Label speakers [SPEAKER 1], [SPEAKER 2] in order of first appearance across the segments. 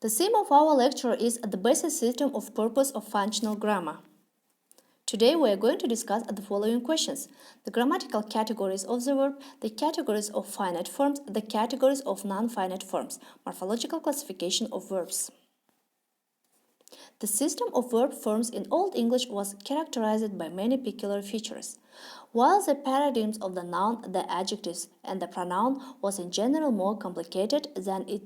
[SPEAKER 1] The theme of our lecture is the basic system of purpose of functional grammar. Today we are going to discuss the following questions: the grammatical categories of the verb, the categories of finite forms, the categories of non-finite forms, morphological classification of verbs. The system of verb forms in Old English was characterized by many peculiar features. While the paradigms of the noun, the adjectives, and the pronoun was in general more complicated than it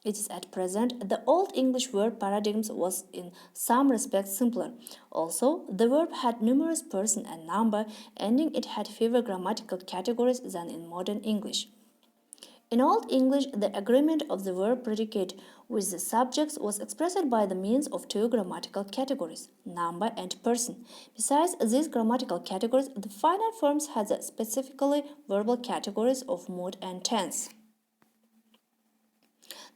[SPEAKER 1] is at present, the Old English verb paradigms was in some respects simpler. Also, the verb had numerous person and number, ending it had fewer grammatical categories than in modern English. In Old English, the agreement of the verb predicate with the subjects was expressed by the means of two grammatical categories, number and person. Besides these grammatical categories, the finite forms had the specifically verbal categories of mood and tense.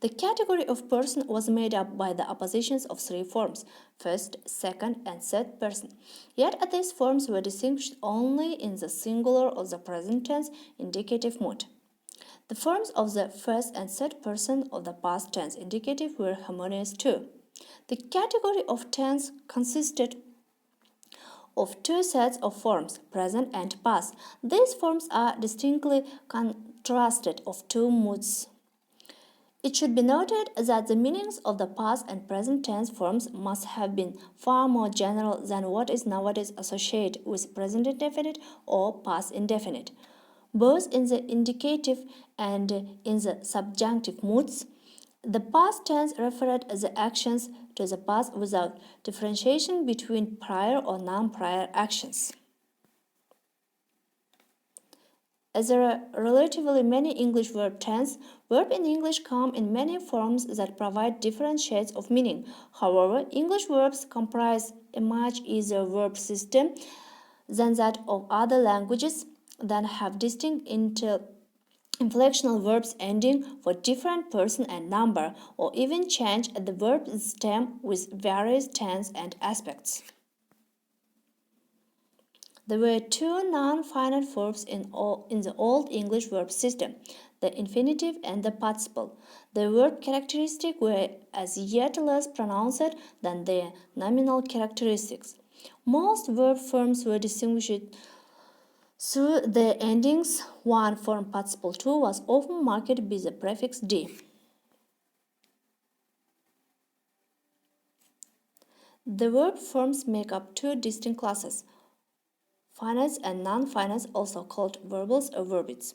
[SPEAKER 1] The category of person was made up by the oppositions of three forms, first, second, and third person. Yet these forms were distinguished only in the singular of the present tense indicative mood. The forms of the first and third person of the past tense indicative were harmonious too. The category of tense consisted of two sets of forms, present and past. These forms are distinctly contrasted of two moods. It should be noted that the meanings of the past and present tense forms must have been far more general than what is nowadays associated with present indefinite or past indefinite. Both in the indicative and in the subjunctive moods, the past tense referred the actions to the past without differentiation between prior or non-prior actions. As there are relatively many English verb tense, verbs in English come in many forms that provide different shades of meaning. However, English verbs comprise a much easier verb system than that of other languages that have distinct inflectional verbs ending for different person and number, or even change the verb stem with various tense and aspects. There were two non-finite verbs in the Old English verb system, the infinitive and the participle. The verb characteristics were as yet less pronounced than their nominal characteristics. Most verb forms were distinguished through the endings. One form, participle 2, was often marked by the prefix d. The verb forms make up two distinct classes, finites and non-finites, also called verbals or verbites.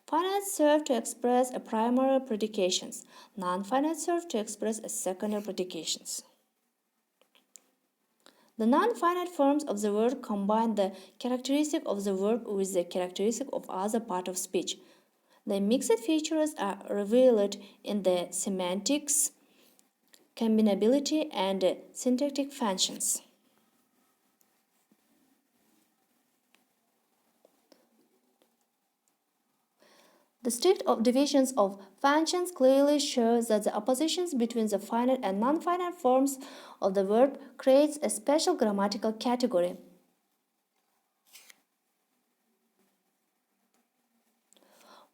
[SPEAKER 1] Finites serve to express a primary predications. Non-finites serve to express a secondary predications. The non-finite forms of the word combine the characteristic of the verb with the characteristic of other part of speech. The mixed features are revealed in the semantics, combinability, and syntactic functions. The strict divisions of functions clearly show that the oppositions between the finite and non-finite forms of the verb creates a special grammatical category.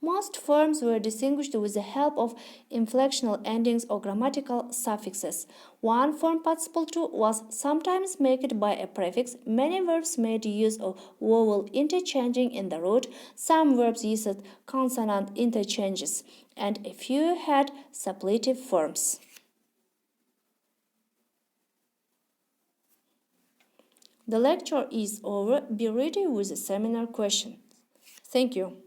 [SPEAKER 1] Most forms were distinguished with the help of inflectional endings or grammatical suffixes. One form, participle 2, was sometimes marked by a prefix. Many verbs made use of vowel interchanging in the root. Some verbs used consonant interchanges, and a few had suppletive forms. The lecture is over. Be ready with the seminar questions. Thank you.